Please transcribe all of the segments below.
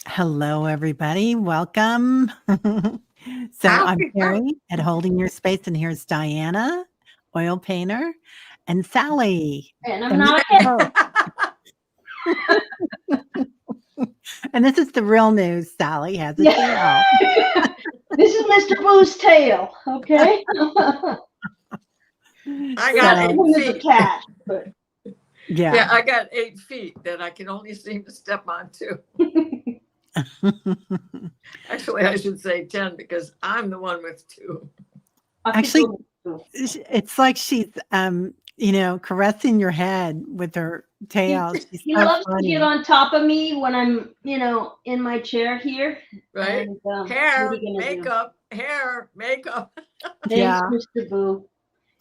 Hello, everybody. Welcome. So I'm Happy Carrie at Holding Your Space, and here's Diana, oil painter, and Sally. And I'm And not a Mr. hit. Bo. And this is the real news. Sally has a tail. This is Mr. Boo's tail, okay? I The got rest of 8 him is a feet. cat, but Yeah, Yeah. I got 8 feet that I can only seem to step onto. Actually, I should say 10 because I'm the one with 2. I could Actually, go too. it's like she's, caressing your head with her tail. She's He so loves to get funny. on top of me when I'm, in my chair here. Right? And what are Hair, you gonna do? makeup, hair, makeup. Thanks, Yeah, Mr. Boo.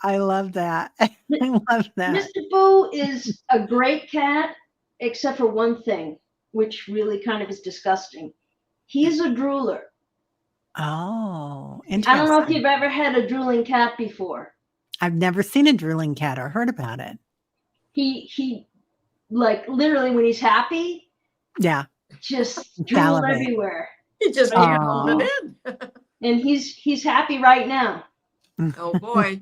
I love that. I love that. Mr. Boo is a great cat, except for one thing, which really kind of is disgusting. He's a drooler. Oh, I don't know if interesting. you've ever had a drooling cat before. I've never seen a drooling cat or heard about it. He like literally when he's happy, Yeah, just drool salivate. everywhere. You just Right? can't hold Oh, it in. And he's happy right now. Oh boy.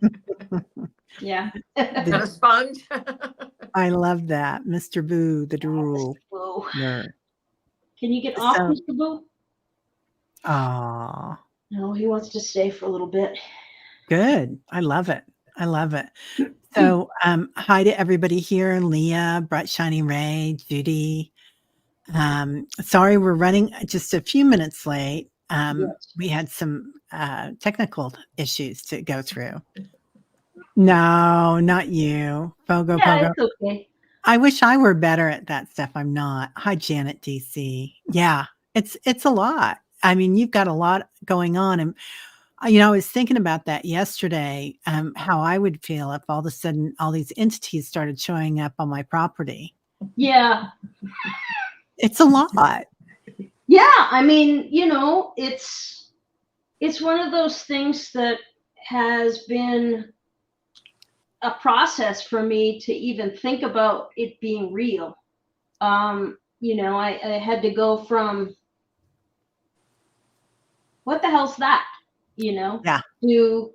Yeah. Got a sponge? I love that, Mr. Boo, the Mr. drooler. Boo. Can you get off, So, Mr. Boo? oh, No, he wants to stay for a little bit. good. I love it. I love it. So, hi to everybody here: Leah, Bright Shiny Ray, Judy. Sorry, we're running just a few minutes late. Yes. We had some technical issues to go through. No, not you, Pogo Yeah, Pogo. it's okay. I wish I were better at that stuff. I'm not. Hi, Janet DC. Yeah, it's a lot. I mean, you've got a lot going on, and I was thinking about that yesterday. How I would feel if all of a sudden all these entities started showing up on my property. Yeah. It's a lot. Yeah, I mean, it's one of those things that has been a process for me to even think about it being real. I had to go from what the hell's that? Yeah, To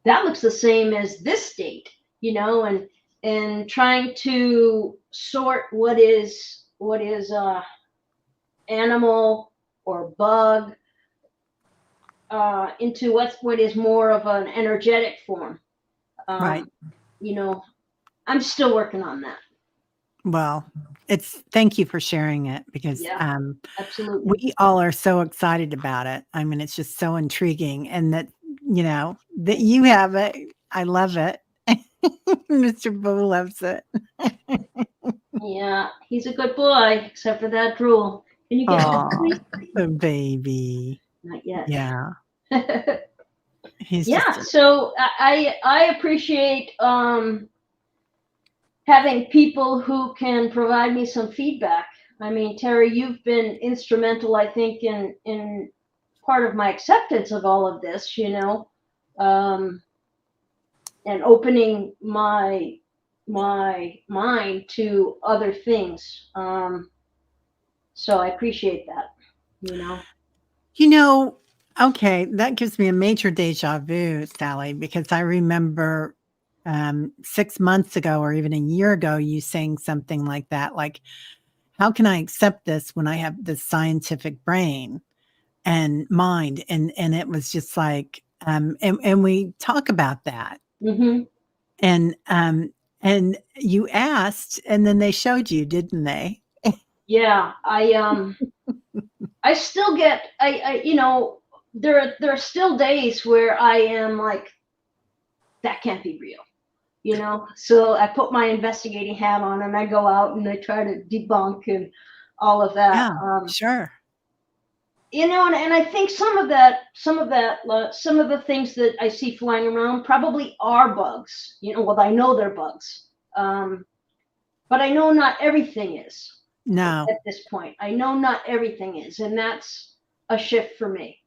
that looks the same as this state, and trying to sort what is animal or bug into what is more of an energetic form. right. I'm still working on that. Well, thank you for sharing it because Yeah, absolutely. we all are so excited about it. I mean, it's just so intriguing, and that you have it. I love it. Mr. Boo loves it. Yeah, he's a good boy, except for that drool. Can you get off, Oh, please? the baby. Not yet. Yeah, he's Yeah, just so I appreciate having people who can provide me some feedback. I mean, Terry, you've been instrumental, I think, in part of my acceptance of all of this, and opening my mind to other things. So I appreciate that, you know. You know, okay, that gives me a major deja vu, Sally, because I remember 6 months ago or even a year ago, you saying something like that, like, how can I accept this when I have this scientific brain and mind? And it was just like, and we talk about that. Hmm. And and you asked, and then they showed you, didn't they? Yeah, I still get there are still days where I am like, that can't be real. So I put my investigating hat on and I go out and I try to debunk and all of that. Yeah, sure. And I think some of the things that I see flying around probably are bugs. Well, I know they're bugs, but I know not everything is No. at this point. I know not everything is, and that's a shift for me.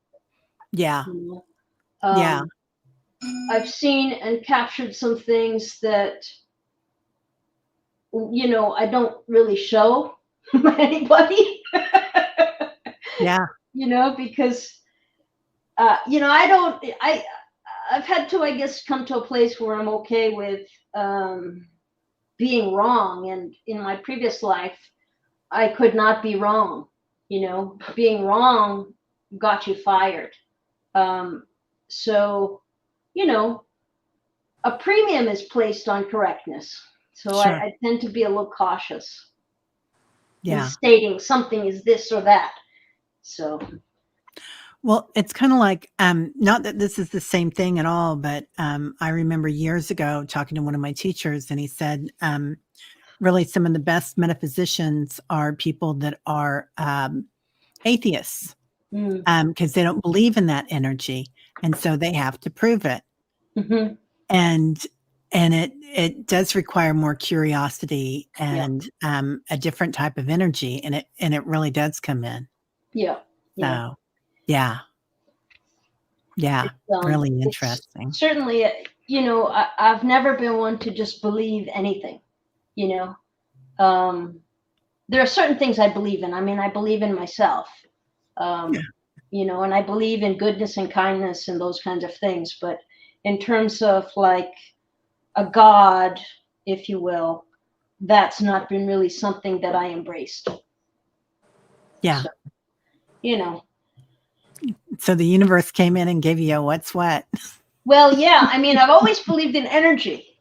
Yeah. you Yeah. I've seen and captured some things that I don't really show. anybody. Yeah. Because I've had to, I guess, come to a place where I'm okay with being wrong. And in my previous life, I could not be wrong. Being wrong got you fired. So, a premium is placed on correctness. So Sure. I tend to be a little cautious in Yeah. stating something is this or that. So, Well, it's kind of like, not that this is the same thing at all, but I remember years ago talking to one of my teachers, and he said, really, some of the best metaphysicians are people that are atheists, because they don't believe in that energy, and so they have to prove it. mhm, And it does require more curiosity and a different type of energy, and it really does come in. yeah. So, yeah. Yeah, really interesting. Certainly, I've never been one to just believe anything. There are certain things I believe in. I mean, I believe in myself, Yeah. And I believe in goodness and kindness and those kinds of things. But in terms of like a God, if you will, that's not been really something that I embraced. Yeah. So, So the universe came in and gave you a what's what. Well, yeah. I mean, I've always believed in energy,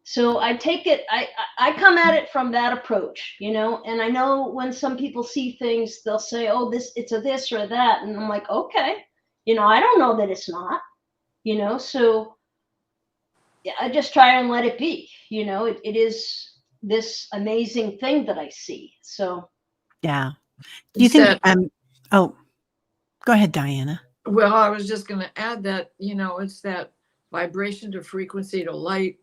so I take it, I come at it from that approach, and I know when some people see things, they'll say, oh, it's a this or that. And I'm like, okay, I don't know that it's not, so yeah, I just try and let it be, it is this amazing thing that I see. So, Yeah. Do you think, oh, go ahead, Diana. Well, I was just going to add that, it's that vibration to frequency to light.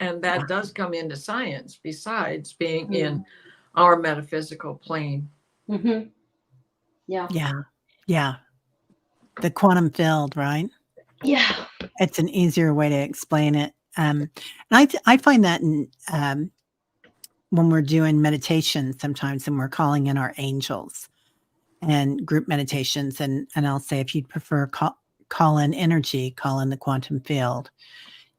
And that does come into science besides being in our metaphysical plane. mm-hmm. Yeah. Yeah. Yeah. The quantum field, right? Yeah. It's an easier way to explain it. And I find that in, when we're doing meditation sometimes, and we're calling in our angels and group meditations, and I'll say, if you'd prefer call in energy, call in the quantum field,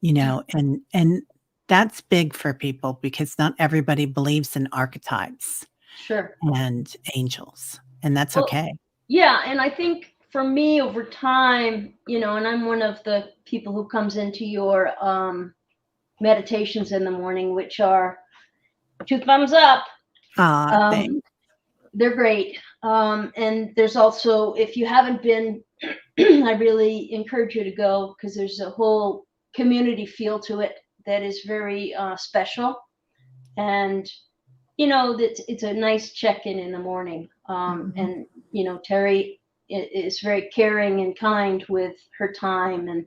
and that's big for people because not everybody believes in archetypes Sure. and angels, and that's Well, okay. Yeah, and I think for me over time, and I'm one of the people who comes into your meditations in the morning, which are 2 thumbs up. Thanks. They're great. And there's also, if you haven't been, I really encourage you to go, because there's a whole community feel to it that is very special. And it's a nice check-in in the morning. And Terry is very caring and kind with her time and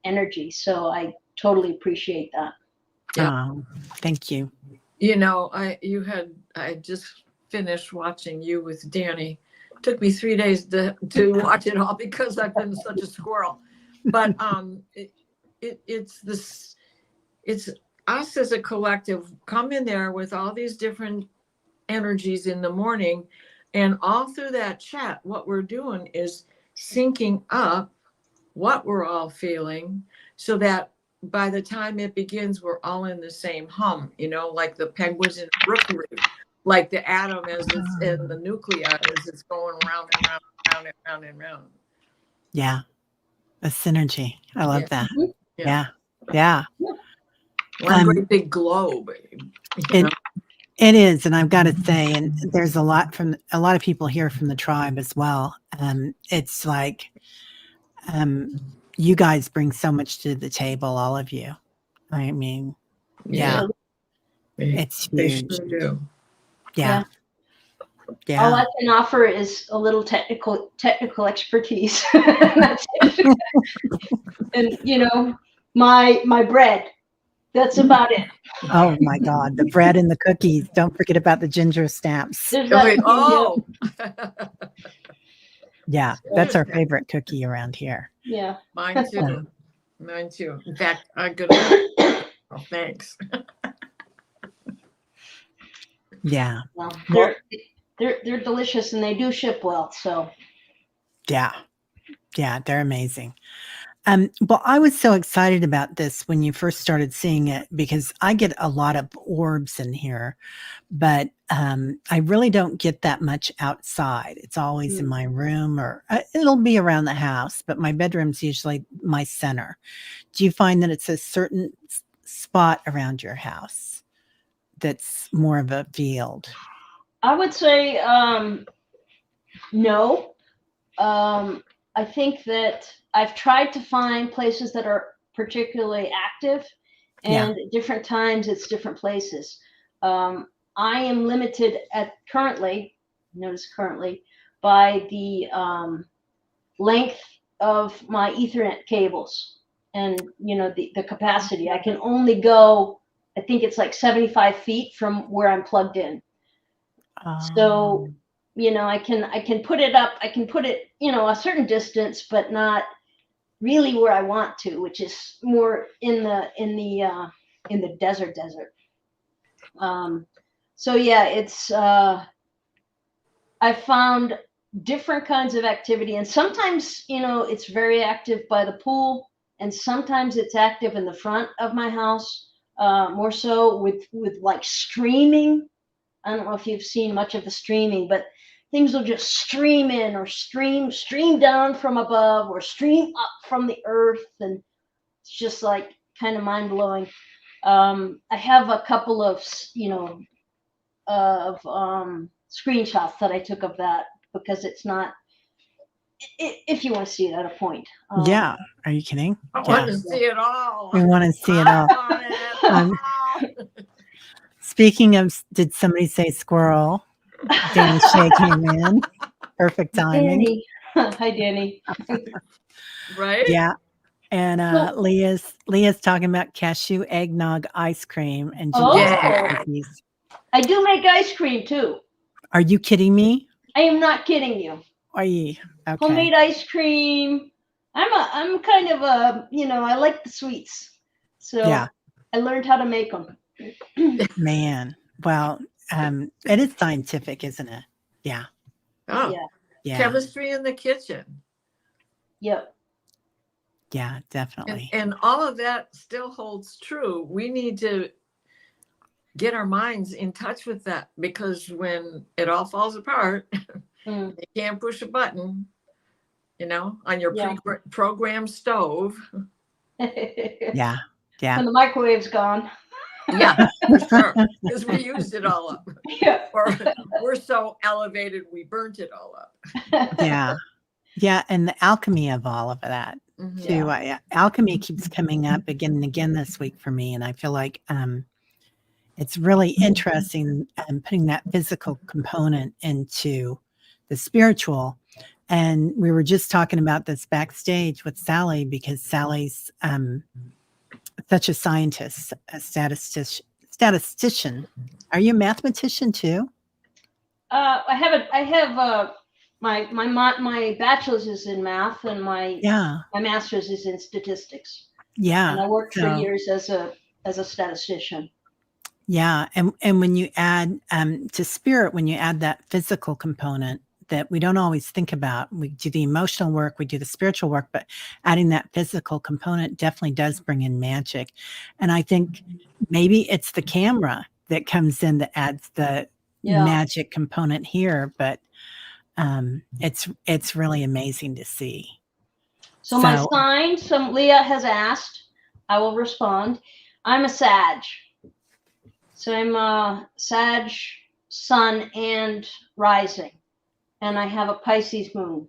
energy. So I totally appreciate that. Yeah. Thank you. I just finished watching you with Danny. It took me 3 days to watch it all because I've been such a squirrel. But it's us as a collective come in there with all these different energies in the morning, and all through that chat, what we're doing is syncing up what we're all feeling, so that by the time it begins, we're all in the same hum, like the penguins in Rookery, like the atom as it's in the nuclei as it's going round and round and round and round and round. Yeah. A synergy. I love that. Yeah. Yeah. One great big globe. It is, and I've got to say, and there's a lot of people here from the tribe as well. It's like, you guys bring so much to the table, all of you. I mean, yeah, it's huge. They sure do. Yeah. All I can offer is a little technical expertise. That's it. And my bread. That's about it. Oh my God, the bread and the cookies. Don't forget about the ginger snaps. Yeah, that's our favorite cookie around here. Yeah. Mine too. Mine too. In fact, I'm gonna. Oh, thanks. Yeah. Well, Well, they're delicious and they do ship well. So yeah. Yeah, they're amazing. Well, I was so excited about this when you first started seeing it because I get a lot of orbs in here, but I really don't get that much outside. It's always in mm, my room or it'll be around the house, but my bedroom's usually my center. Do you find that it's a certain spot around your house that's more of a field? I would say no. I think that I've tried to find places that are particularly active, Yeah. and at different times it's different places. I am limited at currently, notice currently, by the length of my Ethernet cables and the capacity. I can only go, I think it's like 75 feet from where I'm plugged in. So Um, I can put it up, I can put it a certain distance, but not really where I want to, which is more in the desert. So yeah, it's I found different kinds of activity, and sometimes it's very active by the pool, and sometimes it's active in the front of my house, more so with like streaming. I don't know if you've seen much of the streaming, but things will just stream in or stream down from above or stream up from the earth, and it's just like kind of mind blowing. I have a couple of screenshots that I took of that because it's not. If you want to see it at a point. yeah. Are you kidding? I Yeah. want to see it all. We want to see it all. I want it Um, all. Speaking of, did somebody say squirrel? Danny Shay came in. Perfect timing. Danny. Hi, Danny. Right? Yeah. And So, Leah's talking about cashew eggnog ice cream and oh, gingerbread cookies. I do make ice cream too. Are you kidding me? I am not kidding you. Are you okay? Homemade ice cream. I'm kind of I like the sweets. So Yeah. I learned how to make them. Man. Well, it is scientific, isn't it? Yeah. Oh, Yeah. Yeah. chemistry in the kitchen. Yep. Yeah, definitely. And all of that still holds true. We need to get our minds in touch with that, because when it all falls apart, Mm. you can't push a button, on your Yeah. programmed stove. Yeah. Yeah. When the microwave's gone. Yeah, for sure. Because we used it all up. Yeah. Or we're so elevated, we burnt it all up. Yeah. Yeah. And the alchemy of all of that. Mhm. Too. Alchemy keeps coming up again and again this week for me, and I feel like it's really interesting putting that physical component into the spiritual. And we were just talking about this backstage with Sally because Sally's such a scientist, a statistician. Are you a mathematician too? I have my bachelor's is in math and my master's is in statistics. Yeah. And I worked for years as a statistician. Yeah. And when you add to spirit, when you add that physical component that we don't always think about, we do the emotional work, we do the spiritual work, but adding that physical component definitely does bring in magic. And I think maybe it's the camera that comes in that adds the magic component here, but it's really amazing to see. So my sign, Leah has asked, I will respond. I'm a Sag. So I'm a Sag sun and rising. And I have a Pisces moon.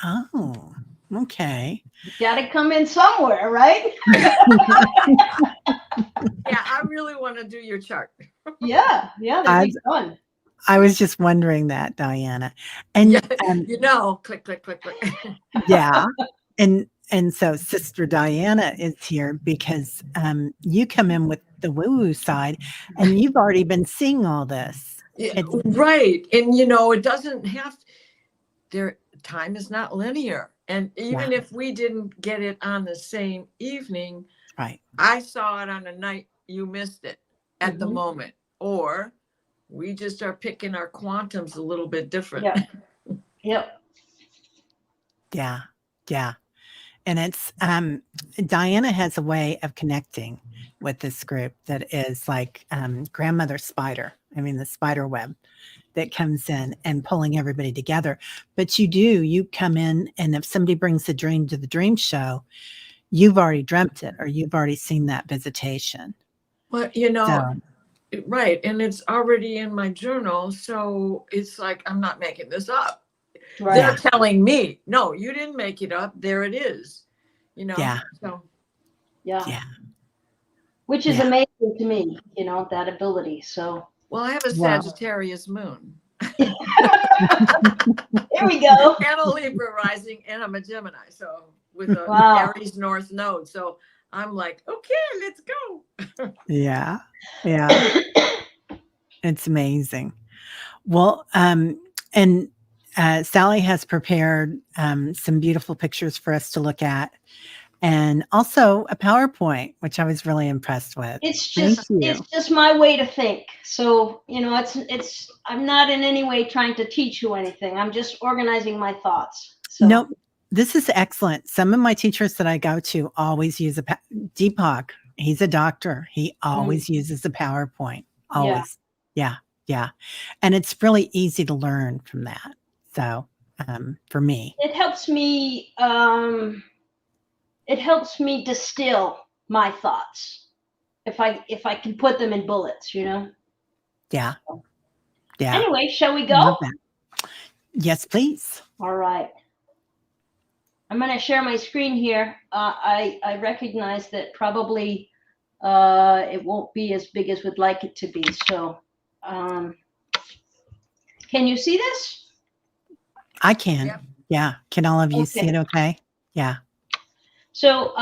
Oh, okay. You gotta come in somewhere, right? Yeah, I really want to do your chart. Yeah, that'd be fun. I was just wondering that, Diana. And click, click, click, click. Yeah. And so Sister Diana is here because you come in with the woo-woo side and you've already been seeing all this. Right. And it doesn't have time is not linear. And even if we didn't get it on the same evening, right? I saw it on a night you missed it at the moment, or We just are picking our quantums a little bit different. Yeah. Yep. Yeah. Yeah. And it's Diana has a way of connecting with this group that is like grandmother spider. I mean, the spider web that comes in and pulling everybody together. But you come in, and if somebody brings a dream to the dream show, you've already dreamt it or you've already seen that visitation. Well, So, right. And it's already in my journal. So it's like, I'm not making this up. Right. They're telling me, no, you didn't make it up. There it is. yeah. So Yeah. Yeah. Which is Yeah. amazing to me, that ability. So well, I have a Wow. Sagittarius moon. there we go. And a Libra rising, and I'm a Gemini. So with a Wow. Aries North node. So I'm like, okay, let's go. Yeah. Yeah. It's amazing. Well, and Sally has prepared some beautiful pictures for us to look at, and also a PowerPoint, which I was really impressed with. It's Thank just you. it's just my way to think. So, it's I'm not in any way trying to teach you anything. I'm just organizing my thoughts. So Nope. This is excellent. Some of my teachers that I go to always use Deepak. He's a doctor. He always uses a PowerPoint. Always. Yeah. Yeah. And it's really easy to learn from that. So for me, it helps me distill my thoughts if I can put them in bullets. yeah. Yeah. Anyway, shall we I go? love that. Yes, please. All right. I'm going to share my screen here. I recognize that probably it won't be as big as we'd like it to be. So can you see this? I can. Yep. Yeah. Can all of you Okay. see it okay? Yeah. So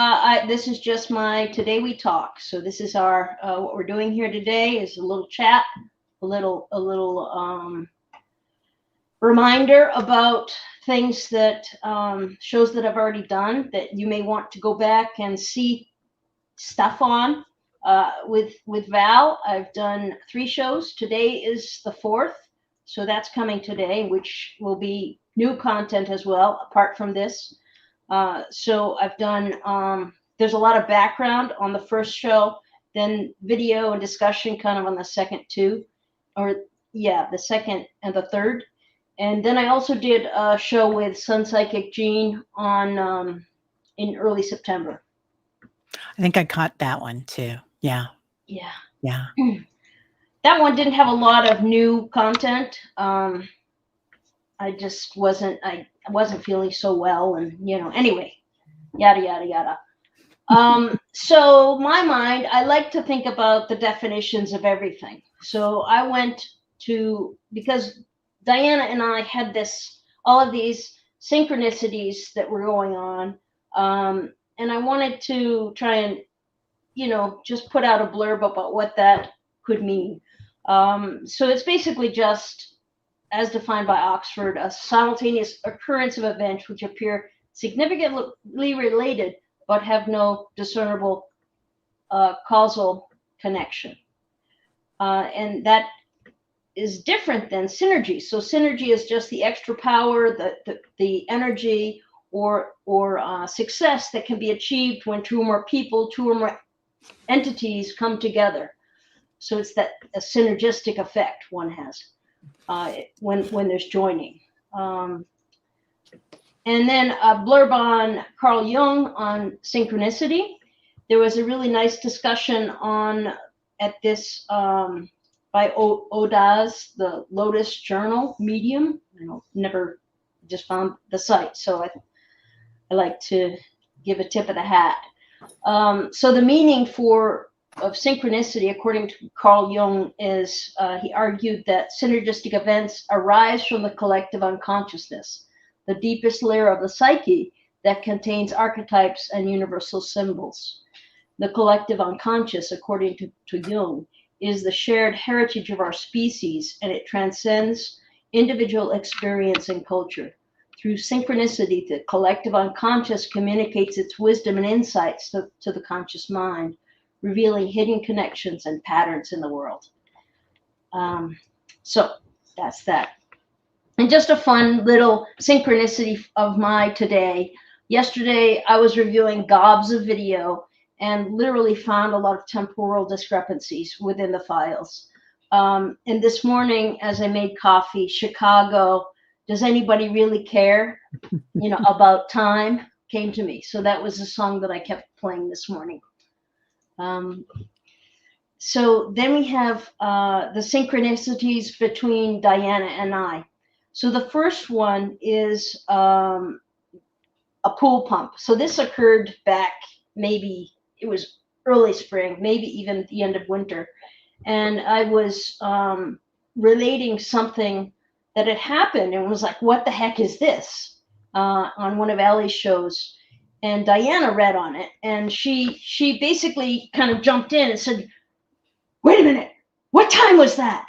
this is just my Today We Talk. So this is our what we're doing here today is a little chat, a little reminder about things that shows that I've already done that you may want to go back and see stuff on. With Val, I've done 3 shows. Today is the 4th, so that's coming today, which will be new content as well, apart from this. So I've done, there's a lot of background on the first show, then video and discussion kind of on the second 2, the second and the third. And then I also did a show with Sun Psychic Jean on in early September. I think I caught that one too. Yeah. Yeah. Yeah. That one didn't have a lot of new content. I just wasn't feeling so well, and anyway, yada yada yada. So my mind, I like to think about the definitions of everything. So I went to, because Diana and I had all of these synchronicities that were going on, and I wanted to try and just put out a blurb about what that could mean. So it's basically just, as defined by Oxford, a simultaneous occurrence of events which appear significantly related but have no discernible causal connection. And that is different than synergy. So synergy is just the extra power, the energy or success that can be achieved when 2 or more people, 2 or more entities come together. So it's that a synergistic effect one has when there's joining. And then a blurb on Carl Jung on synchronicity. There was a really nice discussion at this by Odaz, the Lotus Journal Medium. Never just found the site, so I like to give a tip of the hat. So the meaning of synchronicity, according to Carl Jung, is he argued that synergistic events arise from the collective unconsciousness, the deepest layer of the psyche that contains archetypes and universal symbols. The collective unconscious, according to Jung, is the shared heritage of our species, and it transcends individual experience and culture. Through synchronicity, the collective unconscious communicates its wisdom and insights to the conscious mind, revealing hidden connections and patterns in the world. So that's that. And just a fun little synchronicity of my today. Yesterday, I was reviewing gobs of video and literally found a lot of temporal discrepancies within the files. And this morning, as I made coffee, Chicago, does anybody really care, about time, came to me. So that was a song that I kept playing this morning. So then we have the synchronicities between Diana and I. So the first one is a pool pump. So this occurred back, maybe it was early spring, maybe even the end of winter. And I was relating something that had happened and was like, what the heck is this? On one of Allie's shows. And Diana read on it. And she basically kind of jumped in and said, wait a minute, what time was that?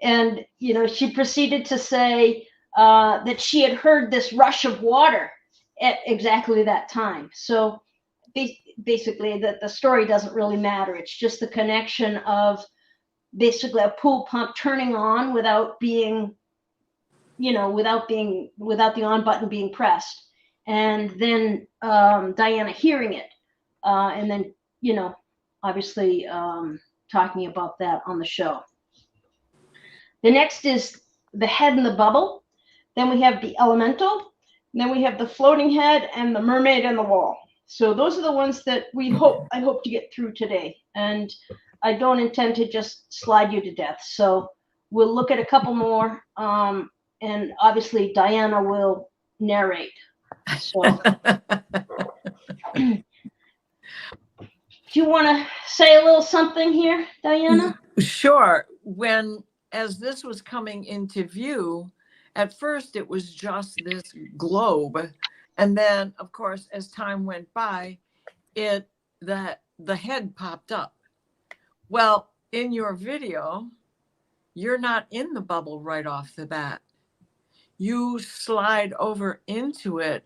And, she proceeded to say that she had heard this rush of water at exactly that time. So basically that the story doesn't really matter. It's just the connection of basically a pool pump turning on without being, without the on button being pressed. And then Diana hearing it. And then, obviously talking about that on the show. The next is the head in the bubble. Then we have the elemental. And then we have the floating head and the mermaid and the wall. So those are the ones that I hope to get through today. And I don't intend to just slide you to death. So we'll look at a couple more. And obviously Diana will narrate. So do you want to say a little something here, Diana? Sure. As this was coming into view, at first it was just this globe. And then, of course, as time went by, the head popped up. Well, in your video, you're not in the bubble right off the bat. You slide over into it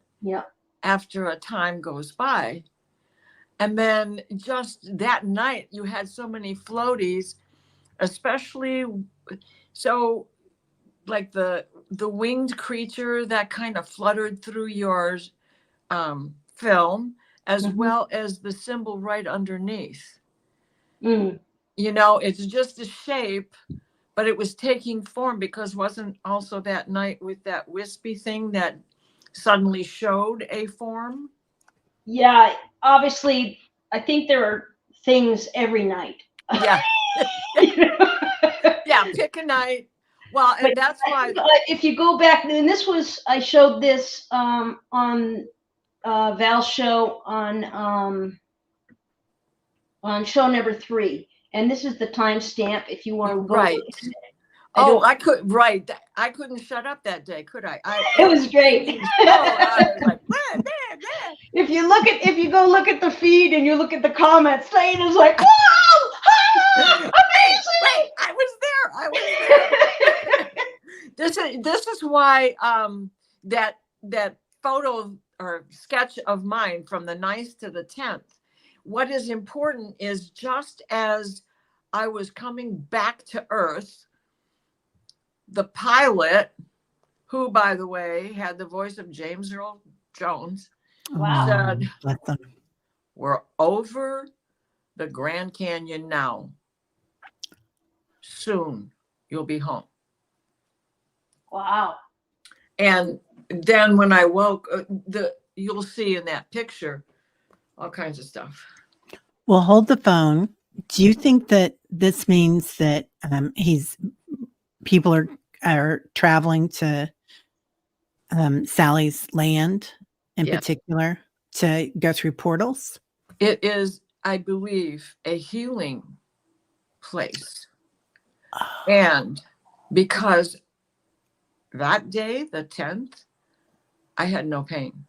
after a time goes by. And then just that night, you had so many floaties, especially so like the winged creature that kind of fluttered through your film, as well as the symbol right underneath. It's just a shape, but it was taking form because wasn't also that night with that wispy thing that suddenly showed a form? Yeah, obviously, I think there are things every night. Yeah. Yeah, pick a night. Well, and that's why. If you go back, and I showed this on Val's show on show number 3. And this is the timestamp if you want to go. Right. I couldn't shut up that day, could I? It was great. I was like, blah, blah, blah. If you go look at the feed and you look at the comments, Diana's like, whoa, amazing! Wait, I was there. This is why that photo or sketch of mine from the 9th to the 10th. What is important is just as I was coming back to Earth, the pilot, who, by the way, had the voice of James Earl Jones, said, we're over the Grand Canyon now. Soon you'll be home. Wow. And then when I woke, you'll see in that picture all kinds of stuff. Well, hold the phone. Do you think that this means that people are traveling to Sally's land in particular to go through portals? It is, I believe, a healing place. And because that day, the 10th, I had no pain.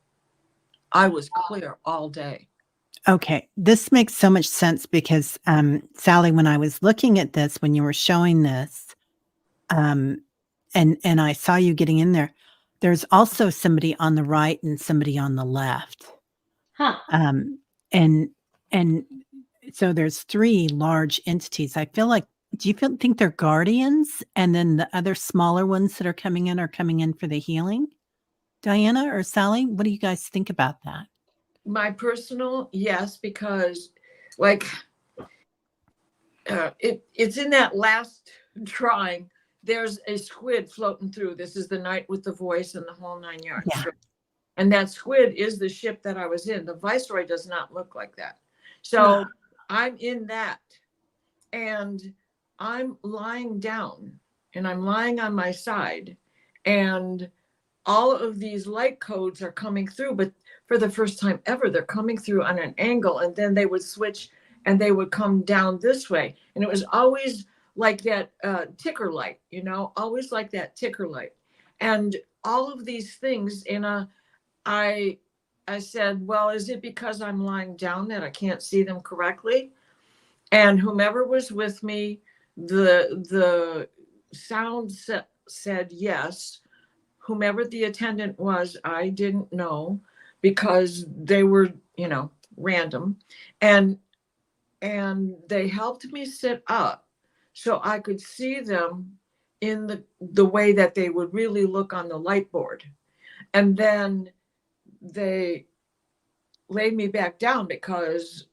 I was clear all day. Okay. This makes so much sense because, Sally, when I was looking at this, when you were showing this, and I saw you getting in there, there's also somebody on the right and somebody on the left. Huh. And so there's 3 large entities. I feel like Do you think they're guardians, and then the other smaller ones that are coming in for the healing? Diana or Sally, what do you guys think about that? My personal, yes, because like it's in that last drawing. There's a squid floating through. This is the night with the voice and the whole 9 yards. Yeah. And that squid is the ship that I was in. The Viceroy does not look like that. So No. I'm in that, and I'm lying down, and I'm lying on my side, and all of these light codes are coming through, but for the first time ever, they're coming through on an angle, and then they would switch and they would come down this way. And it was always like that ticker light, always like that ticker light. And all of these things I said, well, is it because I'm lying down that I can't see them correctly? And whomever was with me, the sound said yes. Whomever the attendant was, I didn't know, because they were, random. And they helped me sit up so I could see them in the way that they would really look on the light board. And then they laid me back down, because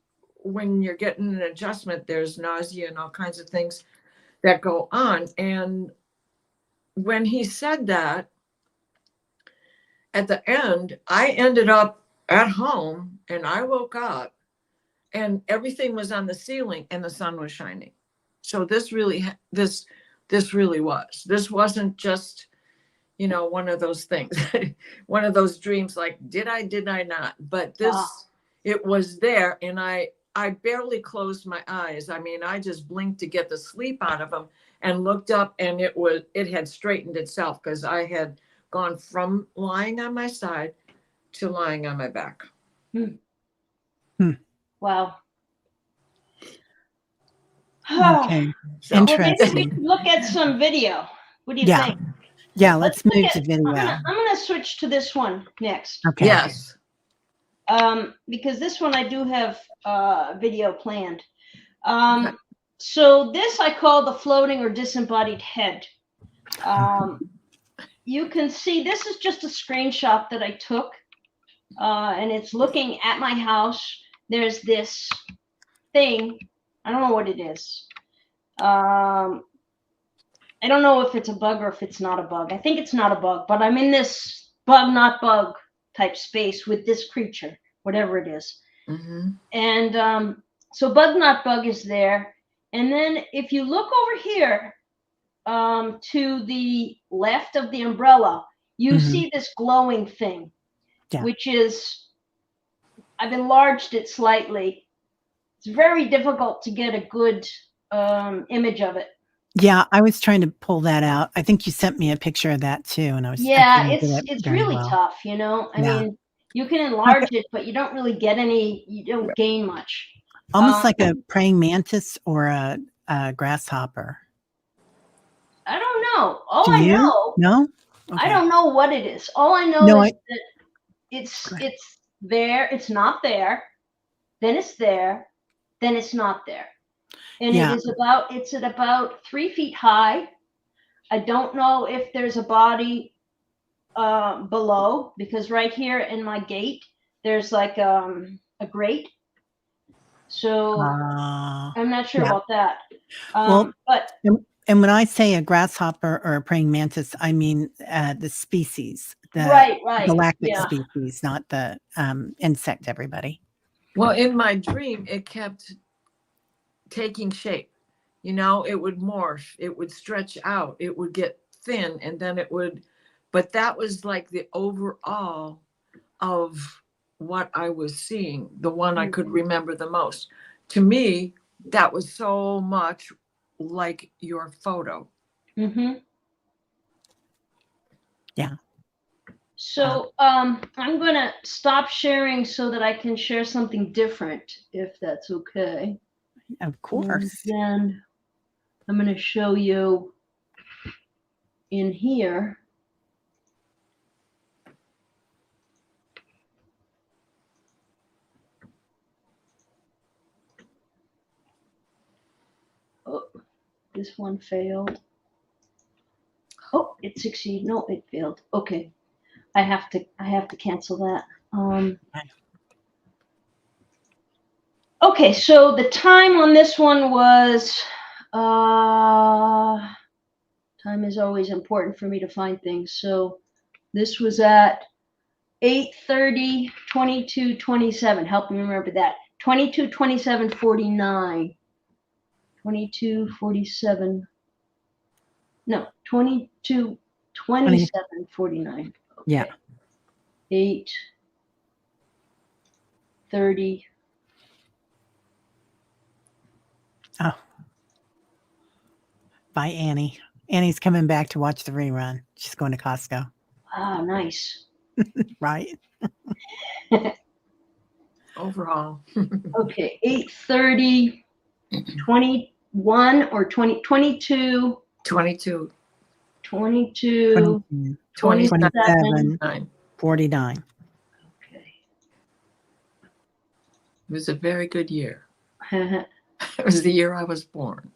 when you're getting an adjustment, there's nausea and all kinds of things that go on. And when he said that, at the end, I ended up at home, and I woke up and everything was on the ceiling and the sun was shining. So this really was. This wasn't just, one of those things, one of those dreams like, did I not? But it was there, and I barely closed my eyes. I mean, I just blinked to get the sleep out of them and looked up, and it had straightened itself, because I had gone from lying on my side to lying on my back. Wow. Okay. So, Well, maybe we Interesting. could look at some video. What do you Yeah. think? Yeah, let's look move at- to video. I'm gonna switch to this one next. Okay. yes. Because this one I do have video planned. Okay. So this I call the floating or disembodied head. You can see this is just a screenshot that I took, and it's looking at my house. There's this thing. I don't know what it is. I don't know if it's a bug or if it's not a bug. I think it's not a bug, but I'm in this bug, not bug type space with this creature, whatever it is. Mm-hmm. And so bug, not bug is there. And then if you look over here to the left of the umbrella, you see this glowing thing, which is, I've enlarged it slightly. It's very difficult to get a good image of it. Yeah, I was trying to pull that out. I think you sent me a picture of that too, and I was it's really well. tough, I mean, you can enlarge it, but you don't really get you don't gain much. Almost like a praying mantis or a grasshopper. I don't know. No? Okay. I don't know what it is. All I know is that it's there, it's not there, then it's there, then it's not there. And it's at about 3 feet high. I don't know if there's a body below, because right here in my gate, there's like a grate. So I'm not sure about that. And when I say a grasshopper or a praying mantis, I mean the species, the galactic species, not the insect, everybody. Well, in my dream, it kept taking shape. It would morph, it would stretch out, it would get thin, and then it would, but that was like the overall of what I was seeing, the one I could remember the most. To me, that was so much like your photo. Mm-hmm. Yeah. So I'm going to stop sharing so that I can share something different, if that's okay. Of course. And then I'm going to show you in here. Oh, this one failed. Oh, it succeeded. No, it failed. Okay. I have to cancel that. Okay, so the time on this one was time is always important for me to find things. So this was at 8:30, 22:27. Help me remember that. 22:27:49. 22:47. No, 22:27:49. Okay. Yeah. 8:30. Oh, bye, Annie. Annie's coming back to watch the rerun. She's going to Costco. Ah, nice. Right. Overall. Okay, 8:30, 21 or 20, 22, 22, 22, 27, 27, 9. 49. Okay. It was a very good year. It was the year I was born.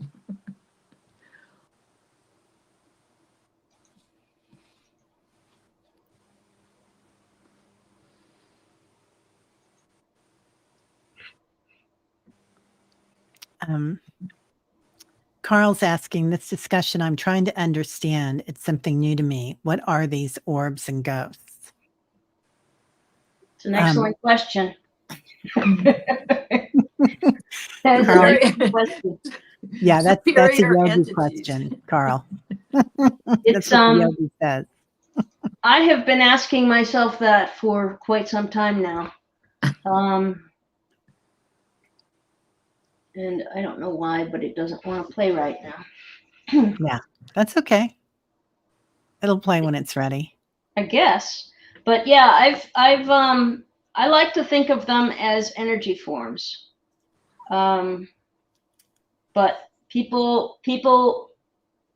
Carl's asking this discussion. I'm trying to understand. It's something new to me. What are these orbs and ghosts? It's an excellent question. Carl? Excellent question. Yeah, that's a Superior yogi entities. question, Carl. It's That's what the yogi says. I have been asking myself that for quite some time now. And I don't know why, but it doesn't want to play right now. Yeah, that's okay. It'll play when it's ready. I guess. But yeah, I like to think of them as energy forms. But people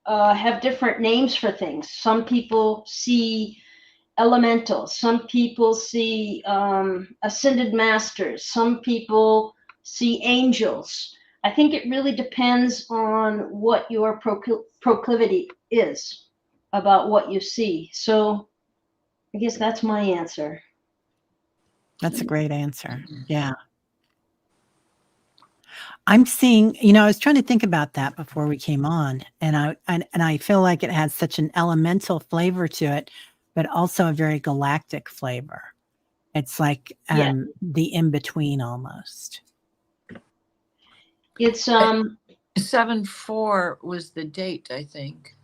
have different names for things. Some people see elementals. Some people see ascended masters. Some people see angels. I think it really depends on what your proclivity is about what you see. So I guess that's my answer. That's a great answer. Yeah. I'm seeing, I was trying to think about that before we came on, and I feel like it has such an elemental flavor to it, but also a very galactic flavor. It's like the in-between almost. It's 7/4 was the date, I think.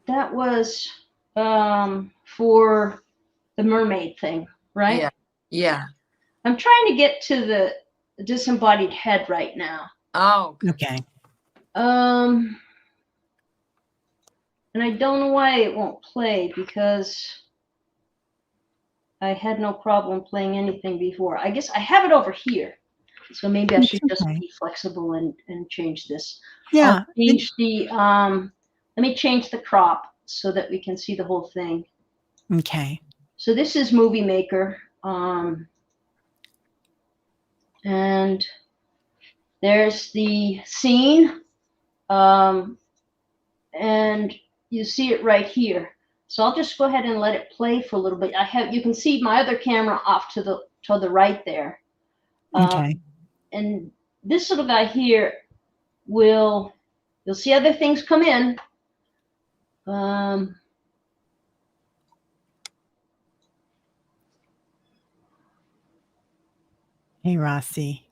that was for the mermaid thing, right? Yeah. Yeah. I'm trying to get to the disembodied head right now. Oh. Okay. And I don't know why it won't play, because I had no problem playing anything before. I guess I have it over here. So maybe I should just be flexible and change this. Yeah. I'll change the let me change the crop so that we can see the whole thing. Okay. So this is Movie Maker. And there's the scene. And you see it right here. So I'll just go ahead and let it play for a little bit. You can see my other camera off to the right there. Okay. And this little guy here you'll see other things come in. Hey, Rossi.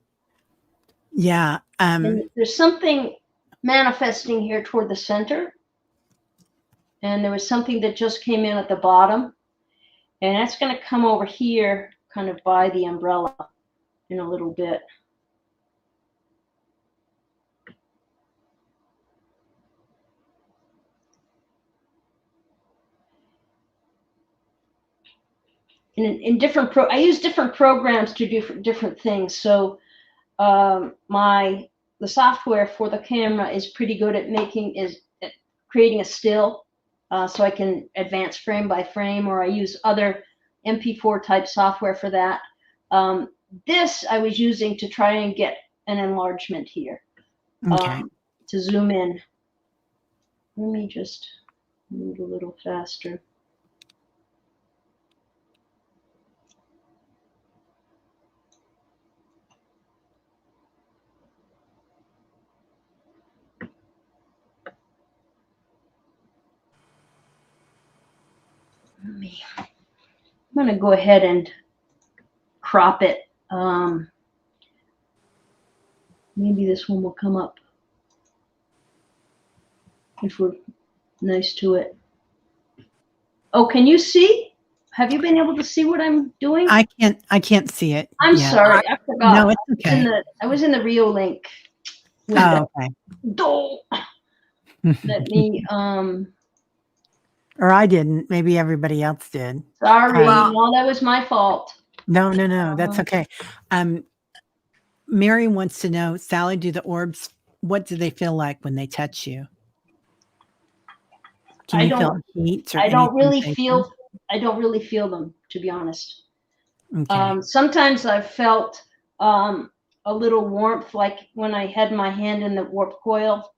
Yeah. And there's something manifesting here toward the center. And there was something that just came in at the bottom. And that's going to come over here, kind of by the umbrella in a little bit. In different I use different programs to do different things. So the software for the camera is pretty good at creating a still, so I can advance frame by frame, or I use other MP4 type software for that. This I was using to try and get an enlargement here. Okay. It's to zoom in. Let me just move a little faster. I'm going to go ahead and crop it. Maybe this one will come up if we're nice to it. Oh, can you see? Have you been able to see what I'm doing? I can't see it. I'm yet. sorry, I forgot. No, it's okay. I was in the Rio link. Oh, okay. Let me Or I didn't. Maybe everybody else did. sorry, Well- no, that was my fault. No, that's okay. Mary wants to know, Sally, do the orbs, what do they feel like when they touch you? Can I you feel don't- heat or I don't really sensation? feel them, to be honest. Okay. Sometimes I've felt a little warmth, like when I had my hand in the warp coil.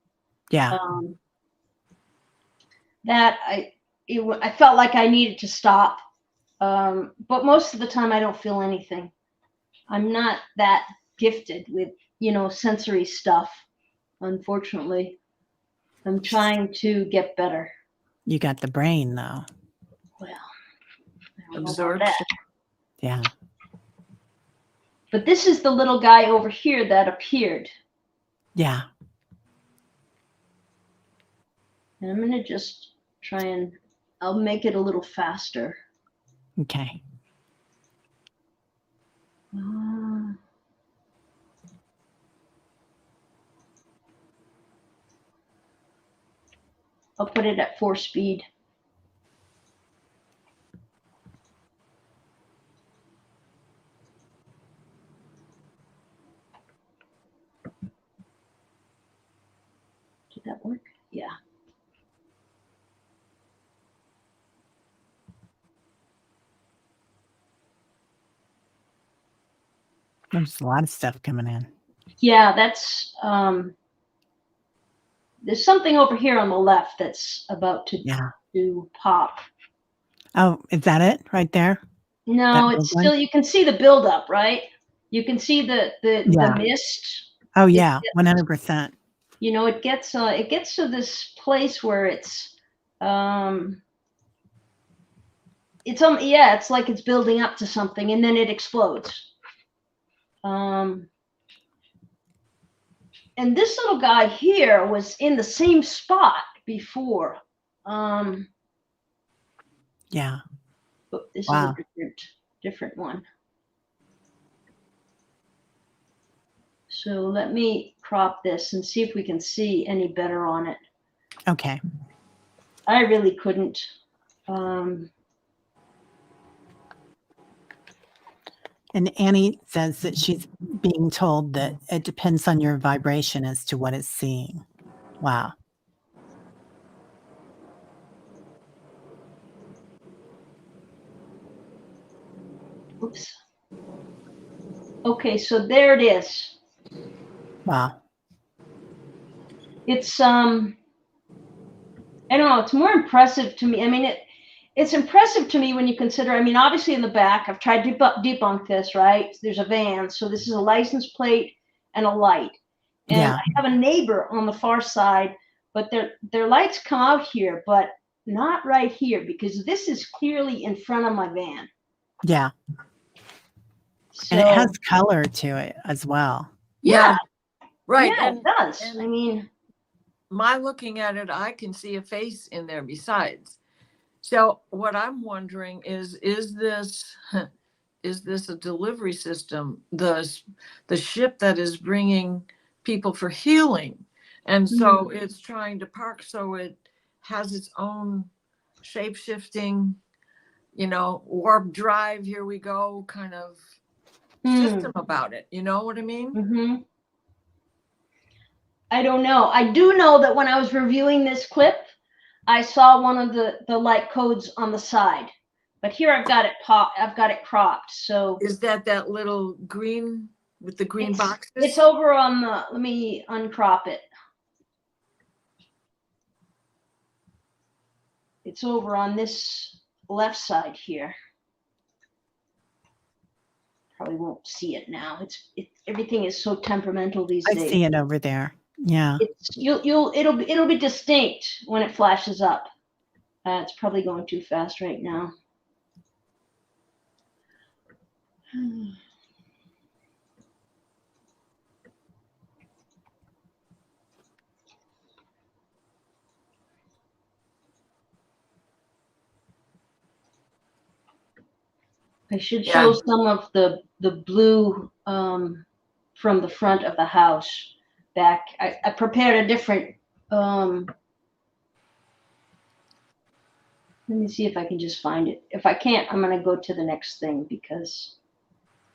Yeah. That I felt like I needed to stop. But most of the time I don't feel anything. I'm not that gifted with, sensory stuff, unfortunately. I'm trying to get better. You got the brain though. Well, I don't know about Absorption. that. Yeah. But this is the little guy over here that appeared. Yeah. And I'm going to just try and I'll make it a little faster. Okay. I'll put it at 4 speed. Did that work? Yeah. There's a lot of stuff coming in. Yeah, that's there's something over here on the left that's about to pop. Oh, is that it right there? No, That it's big one? still, you can see the buildup, right? You can see the mist. Oh yeah, 100%. It gets to this place where it's like it's building up to something and then it explodes. And this little guy here was in the same spot before. Yeah. But this Wow. is a different one. So let me crop this and see if we can see any better on it. Okay. I really couldn't. And Annie says that she's being told that it depends on your vibration as to what it's seeing. Wow. Oops. Okay, so there it is. Wow. It's I don't know, it's more impressive to me. I mean, it's impressive to me when you consider, obviously in the back, I've tried to debunk this, right? There's a van, so this is a license plate and a light. And Yeah. I have a neighbor on the far side, but their lights come out here, but not right here, because this is clearly in front of my van. Yeah. So, And it has color to it as well. Yeah. Right. Yeah, and it does. and- my looking at it, I can see a face in there besides. So what I'm wondering is this a delivery system, the ship that is bringing people for healing? And so it's trying to park so it has its own shape-shifting, warp drive, here we go, kind of system about it. You know what I mean? Mm-hmm. I don't know. I do know that when I was reviewing this clip, I saw one of the light codes on the side, but here I've got it cropped. So Is that little green with the green boxes? It's over on let me uncrop it. It's over on this left side here. Probably won't see it now. Everything is so temperamental these I days. see it over there. Yeah. It'll be distinct when it flashes up. It's probably going too fast right now. I should show some of the blue from the front of the house back. I prepared a different. Let me see if I can just find it. If I can't, I'm gonna go to the next thing because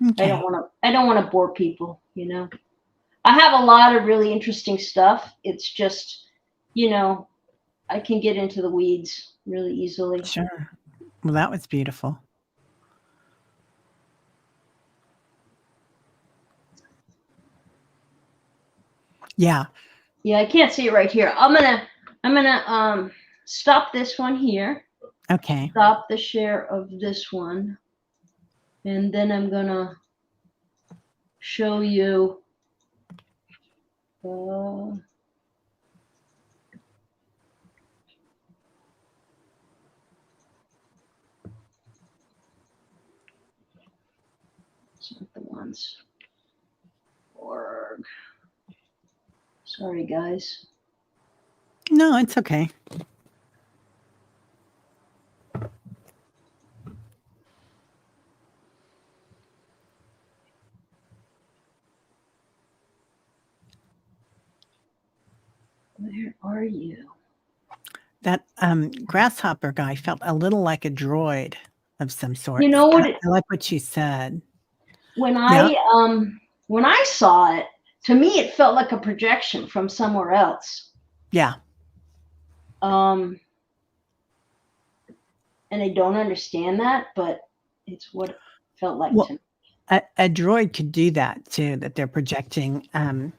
Okay. I don't want to bore people. You know, I have a lot of really interesting stuff. It's just, you know, I can get into the weeds really easily. Sure. Well, that was beautiful. Yeah. Yeah, I can't see it right here. I'm gonna stop this one here. Okay. Stop the share of this one, and then I'm gonna show you. It's not the ones. Org. Sorry, guys. No, it's okay. Where are you? That grasshopper guy felt a little like a droid of some sort. You know what? I like what you said. When I saw it, to me it felt like a projection from somewhere else. Yeah. And I don't understand that, but it's what it felt like to me. A droid could do that too, that they're projecting,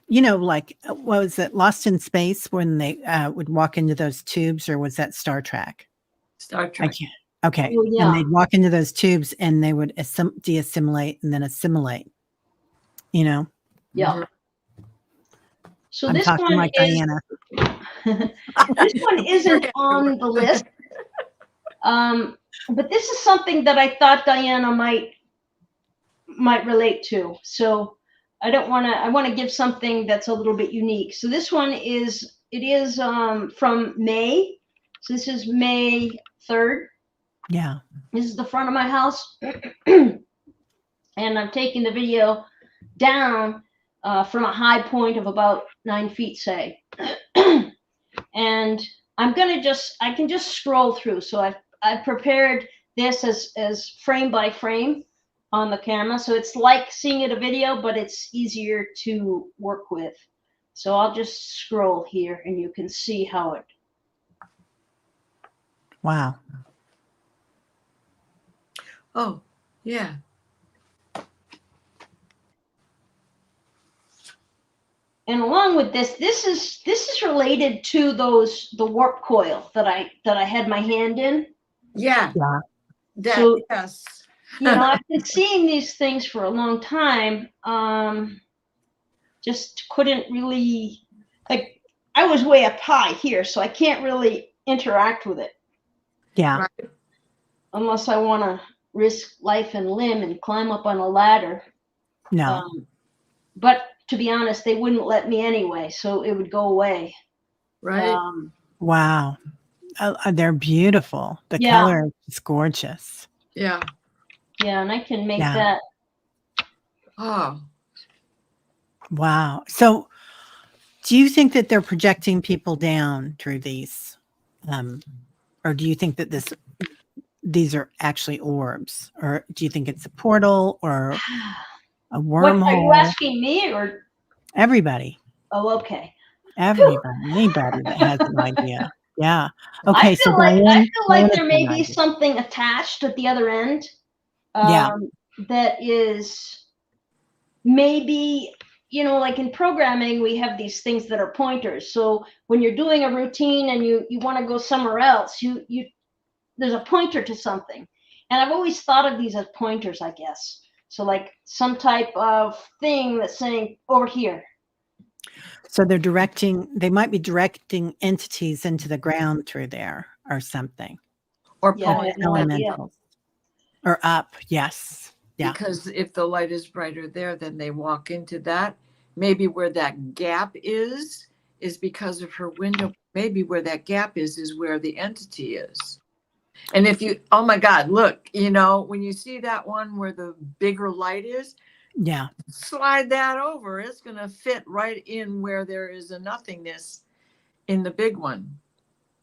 you know, like, what was it, Lost in Space, when they would walk into those tubes, or was that Star Trek? Star Trek. Okay. Oh, yeah. And they'd walk into those tubes and they would de-assimilate and then assimilate, you know? Yeah. So I'm this talking one like is, Diana. this one isn't on the list. But this is something that I thought Diana might relate to. So I want to give something that's a little bit unique. So this one is from May. So this is May 3rd. Yeah. This is the front of my house. And I'm taking the video down from a high point of about 9 feet, say. And I'm gonna I can just scroll through. So I've prepared this as frame by frame on the camera. So it's like seeing it a video, but it's easier to work with. So I'll just scroll here and you can see how it. Wow. Oh, yeah. And along with this is related to the warp coil that I had my hand in. Yeah. Yeah. So, yes. You know, I've been seeing these things for a long time. Just couldn't really, like, I was way up high here, so I can't really interact with it. Yeah. Right. Unless I want to risk life and limb and climb up on a ladder. No. But to be honest, they wouldn't let me anyway, so it would go away. Right. Wow. They're beautiful. The color is gorgeous. Yeah. Yeah, and I can make that. Oh. Wow. So do you think that they're projecting people down through these? Or do you think that these are actually orbs? Or do you think it's a portal or a wormhole? What, are you asking me or everybody? Oh, okay. Everybody, anybody that has an idea. Yeah. Okay. I feel like there may be something attached at the other end. That is maybe, you know, like in programming, we have these things that are pointers. So when you're doing a routine and you want to go somewhere else, you there's a pointer to something. And I've always thought of these as pointers, I guess. So like some type of thing that's saying over here. So they might be directing entities into the ground through there or something. Or Yeah, I pulling have no idea. Elementals. Or up, yes. Yeah. Because if the light is brighter there, then they walk into that. Maybe where that gap is because of her window. Maybe where that gap is where the entity is. And if you, oh my God, look, when you see that one where the bigger light is, Yeah. slide that over. It's going to fit right in where there is a nothingness in the big one.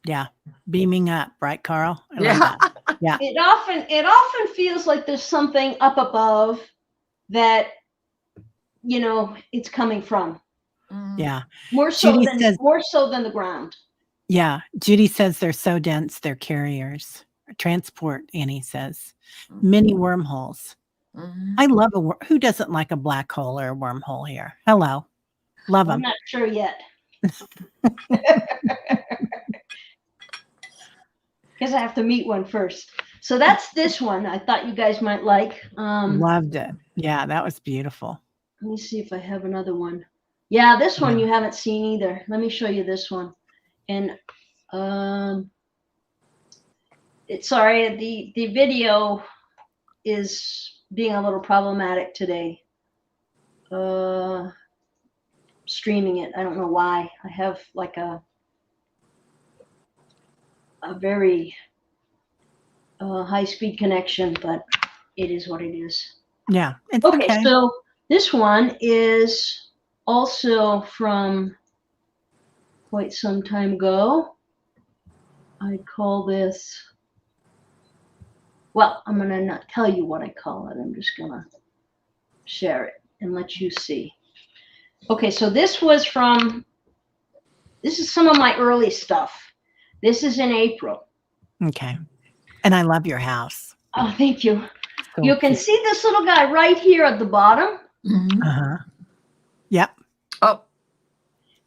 Yeah. Beaming up, right, Carl? I Yeah. love that. Yeah. It often feels like there's something up above that, it's coming from. Yeah. More so Judy than says- the ground. Yeah. Judy says they're so dense, they're carriers. Transport, Annie says. Many wormholes. Mhm. I love who doesn't like a black hole or a wormhole here? Hello. Love I'm them. not sure yet. Guess I have to meet one first. So that's this one I thought you guys might like. Loved it. Yeah, that was beautiful. Let me see if I have another one. Yeah, this one Yeah. you haven't seen either. Let me show you this one. And sorry, the video is being a little problematic today. Streaming it. I don't know why. I have like a very high-speed connection, but it is what it is. Yeah. It's Okay, okay. so this one is also from quite some time ago. I call this, well, I'm going to not tell you what I call it. I'm just going to share it and let you see. Okay, so this is some of my early stuff. This is in April. Okay. And I love your house. Oh, thank you. So You can cute. see this little guy right here at the bottom. Mhm. Uh-huh. Yep. Oh,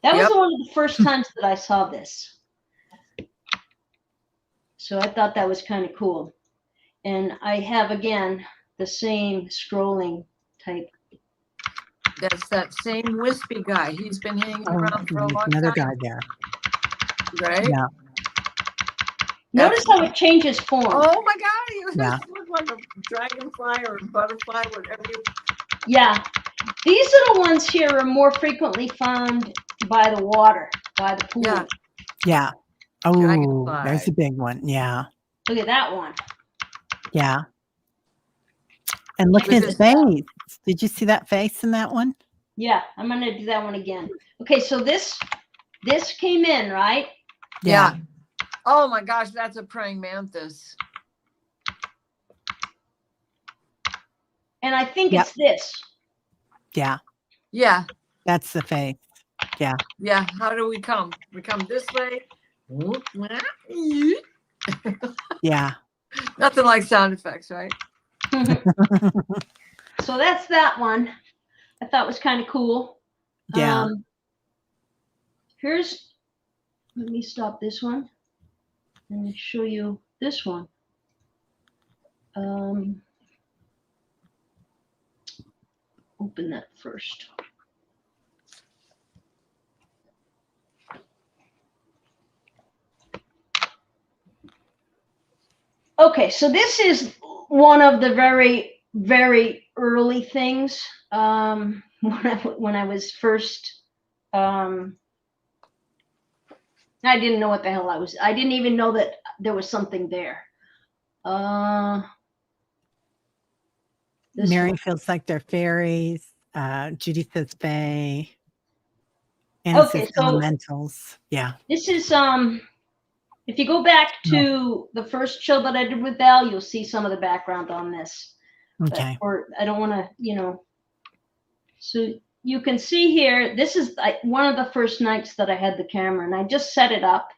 That was Yep. one of the first times that I saw this. So I thought that was kind of cool. And I have, again, the same scrolling type. that's that same wispy guy. He's been hanging Oh, around for a there's long another time, guy there. right? Yeah. Notice how it changes form. Oh my God, you Yeah. look like a dragonfly or a butterfly, whatever you. Yeah. These little ones here are more frequently found by the water, by the pool. Yeah. Yeah. Oh, Dragonfly. there's a big one. Yeah. Look at that one. Yeah. And look With at his face. Did you see that face in that one? Yeah, I'm going to do that one again. Okay, so this came in, right? Yeah. Oh my gosh, that's a praying mantis. And I think Yep. it's this. Yeah. Yeah. That's the face. Yeah. Yeah. How do we come? We come this way. Yeah. Nothing like sound effects, right? So that's that one. I thought was kind of cool. Yeah. Let me stop this one and show you this one. Open that first. Okay, so this is one of the very, very early things when I was first. I didn't know what the hell I was. I didn't even know that there was something there. Mary One. feels like they're fairies. Judy says fae. Anna Okay, says so elementals. Yeah. this is if you go back to the first show that I did with Val, you'll see some of the background on this. Okay. Or I don't want to, So you can see here, this is one of the first nights that I had the camera, and I just set it up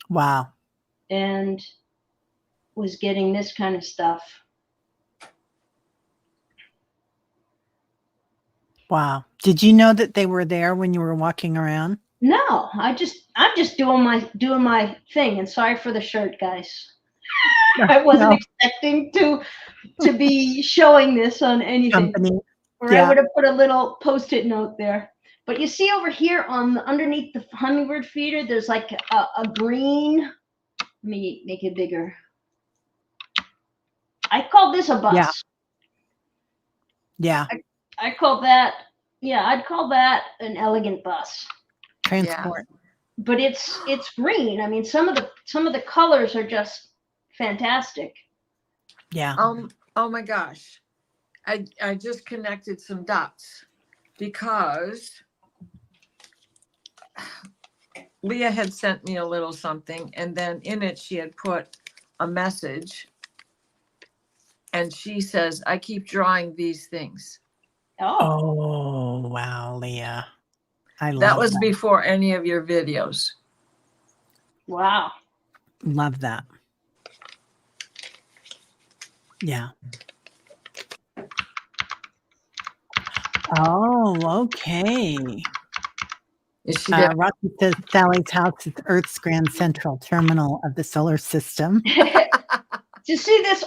Wow. and was getting this kind of stuff. Wow. Did you know that they were there when you were walking around? No, I'm just doing my thing, and sorry for the shirt, guys. I wasn't No. expecting to be showing this on anything. Company. Or I Yeah. would have put a little post-it note there. But you see over here underneath the hummingbird feeder, there's like a green. Let me make it bigger. I call this a bus. Yeah. I call that, I'd call that an elegant bus. Transport. But it's green. I mean, some of the colors are just fantastic. Yeah. Oh my gosh. I just connected some dots because Leah had sent me a little something, and then in it she had put a message, and she says, I keep drawing these things. Oh, wow, Leah. I love That was before any of your videos. Wow. Love that. Yeah. Oh, okay. Is she there? Rocky says Sally's house is Earth's grand central terminal of the solar system. Do you see this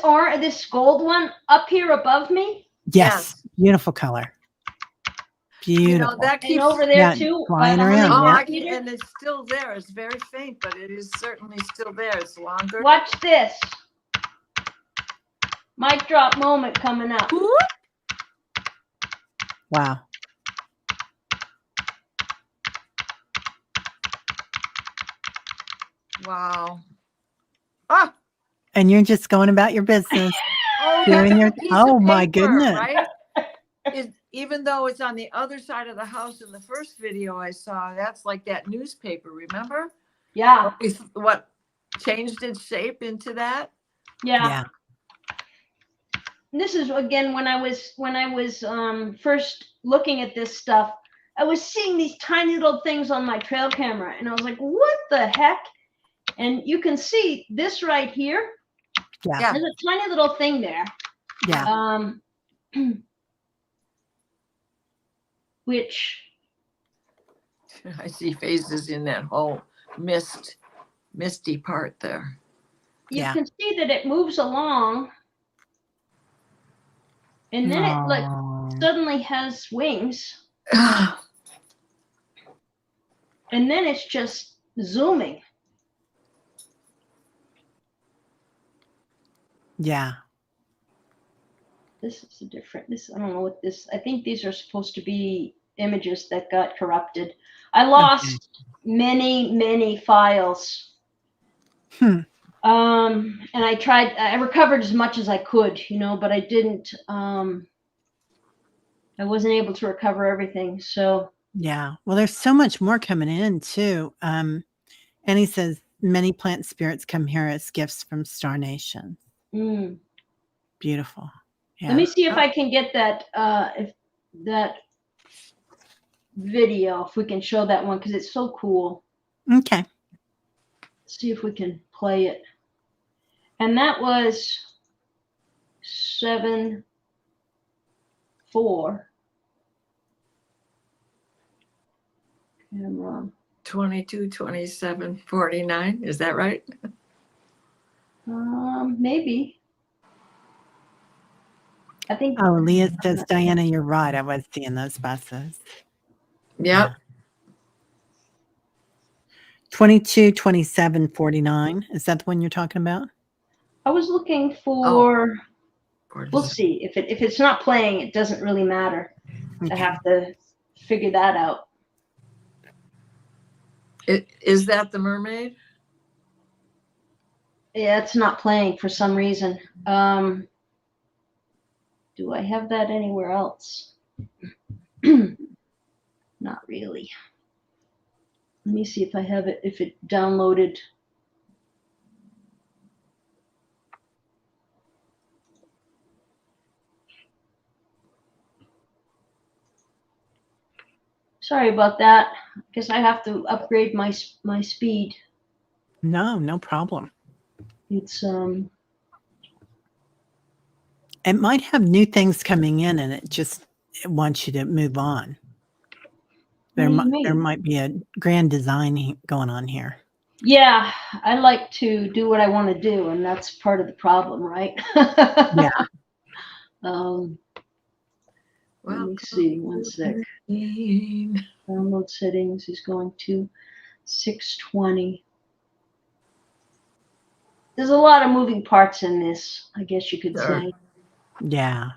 gold one up here above me? Yes. Beautiful color. Beautiful. That keeps And over there too. flying around. And it's still there. It's very faint, but it is certainly still there. It's longer. Watch this. Mic drop moment coming up. Wow. Wow. Ah. And you're just going about your business. Doing your, my goodness. Right? Even though it's on the other side of the house in the first video I saw, that's like that newspaper, remember? Yeah. What changed its shape into that? Yeah. This is again when I was first looking at this stuff, I was seeing these tiny little things on my trail camera, and I was like, what the heck? And you can see this right here. Yeah. There's a tiny little thing there. Yeah. Which I see phases in that whole misty part there. you can see that it moves along, and then it like suddenly has wings, and then it's just zooming. Yeah. This is a different, I don't know what this, I think these are supposed to be images that got corrupted. I lost many files. And I recovered as much as I could, but I didn't, I wasn't able to recover everything. So. Yeah. Well, there's so much more coming in too. And he says many plant spirits come here as gifts from Star Nation. Beautiful. Yeah. Let me see if I can get that video, if we can show that one, because it's so cool. Okay. See if we can play it. And that was 7/4. Camera. 22, 27, 49. Is that right? Maybe. I think. Oh, Leah says, Diana, you're right. I was seeing those buses. Yep. 22, 27, 49. Is that the one you're talking about? I was looking for. We'll see. If it's not playing, it doesn't really matter. Okay. I have to figure that out. Is that the mermaid? Yeah, it's not playing for some reason. Do I have that anywhere else? Not really. Let me see if I have it, if it downloaded. Sorry about that. I guess I have to upgrade my speed. No problem. It's It might have new things coming in, and it wants you to move on. There might be a grand design going on here. Yeah, I like to do what I want to do, and that's part of the problem, right? Yeah. Um, let me Welcome see, one to sec. the scene. Download settings is going to 620. There's a lot of moving parts in this, I guess you could Sure. say. Yeah.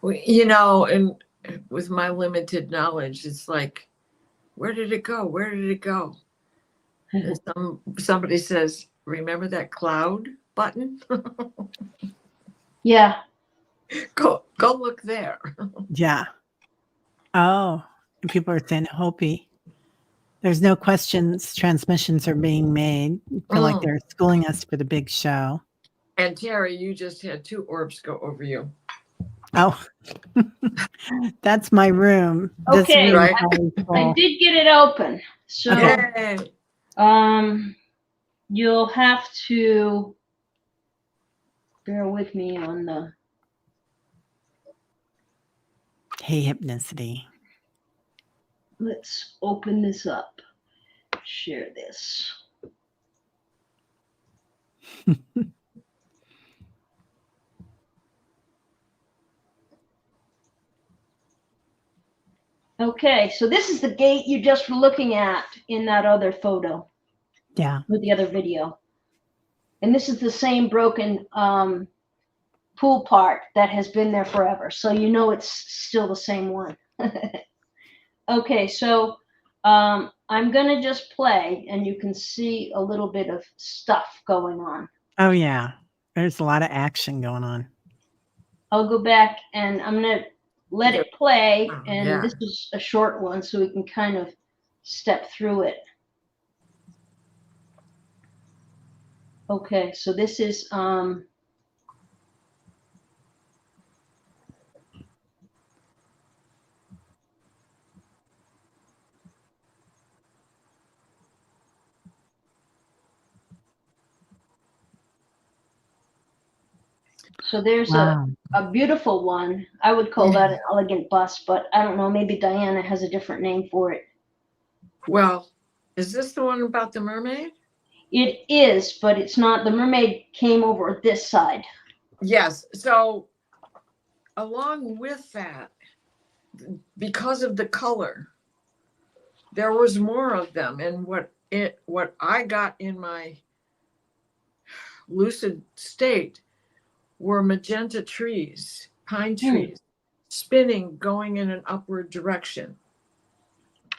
You know, and with my limited knowledge, it's like, where did it go? Where did it go? And somebody says, remember that cloud button? Yeah. Go look there. Yeah. Oh, and people are saying Hopi. There's no questions. Transmissions are being made. Feel like they're schooling us for the big show. And Terry, you just had 2 orbs go over you. Oh, that's my room. This Okay, room Right. is always I full. did get it open. So Yay. you'll have to bear with me on the Hey, Hypnicity. let's open this up. Share this. Okay, so this is the gate you just were looking at in that other photo Yeah. with the other video. And this is the same broken pool part that has been there forever. So you know it's still the same one. Okay, so I'm going to just play and you can see a little bit of stuff going on. Oh, yeah. There's a lot of action going on. I'll go back and I'm going to let it play. And Yeah. this is a short one, so we can kind of step through it. Okay, so this is so there's Wow. a beautiful one. I would call that an elegant bust, but I don't know, maybe Diana has a different name for it. Well, is this the one about the mermaid? It is, but it's not. The mermaid came over this side. Yes. So along with that, because of the color, there was more of them. And what I got in my lucid state were magenta trees, pine trees, spinning, going in an upward direction.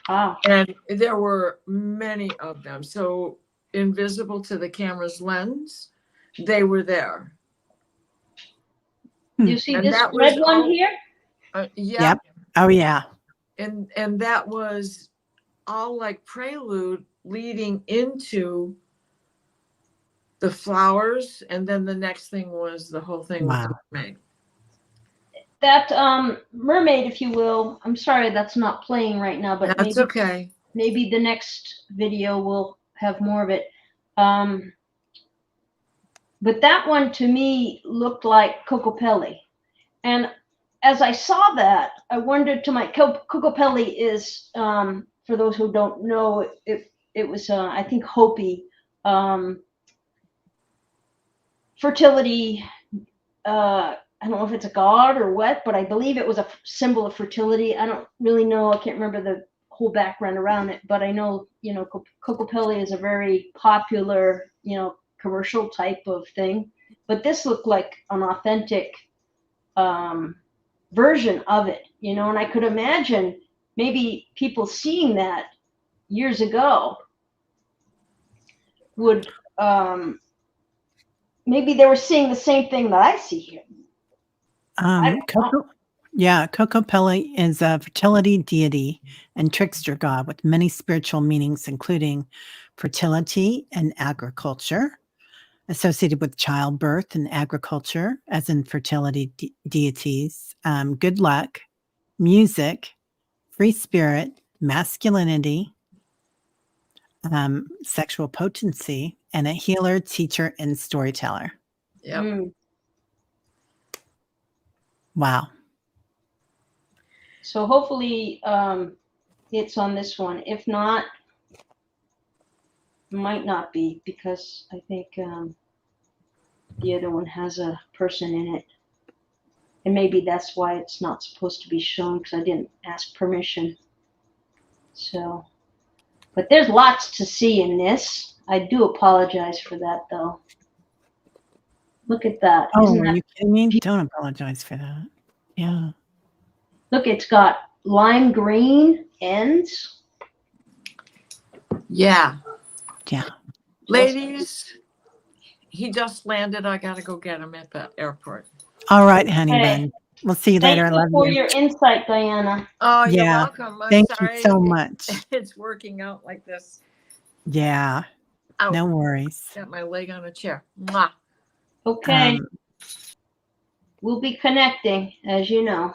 Ah. And there were many of them. So invisible to the camera's lens, they were there. You see And this that red was one all, here? yeah. Yep. Oh, yeah. And that was all like prelude leading into the flowers, and then the next thing was the whole thing with the Wow. mermaid. That mermaid, if you will. I'm sorry that's not playing right now, but That's okay. Maybe the next video will have more of it. But that one to me looked like Cocopelli. And as I saw that, I wondered to my Cocopelli is, for those who don't know, it was, I think, Hopi fertility. I don't know if it's a god or what, but I believe it was a symbol of fertility. I don't really know. I can't remember the whole background around it, but I know, Cocopelli is a very popular, commercial type of thing. But this looked like an authentic version of it, and I could imagine maybe people seeing that years ago would, maybe they were seeing the same thing that I see here. Cocopelli is a fertility deity and trickster god with many spiritual meanings, including fertility and agriculture, associated with childbirth and agriculture, as in fertility deities, good luck, music, free spirit, masculinity, sexual potency, and a healer, teacher, and storyteller. Yeah. Wow. So hopefully it's on this one. If not, might not be, because I think the other one has a person in it. And maybe that's why it's not supposed to be shown, because I didn't ask permission. So, but there's lots to see in this. I do apologize for that, though. Look at that. Oh, Isn't are that you kidding me? beautiful? Don't apologize for that. Yeah. Look, it's got lime green ends. Yeah. Yeah. Ladies, he just landed. I got to go get him at the airport. All right, honey Hey, bun. We'll see you thank later. I you love for you. your insight, Diana. Oh, you're Yeah. welcome. I'm Thank sorry you so much. it's working out like this. Yeah. Ow. No worries. Got my leg on a chair. Mwah. Okay. We'll be connecting, as you know.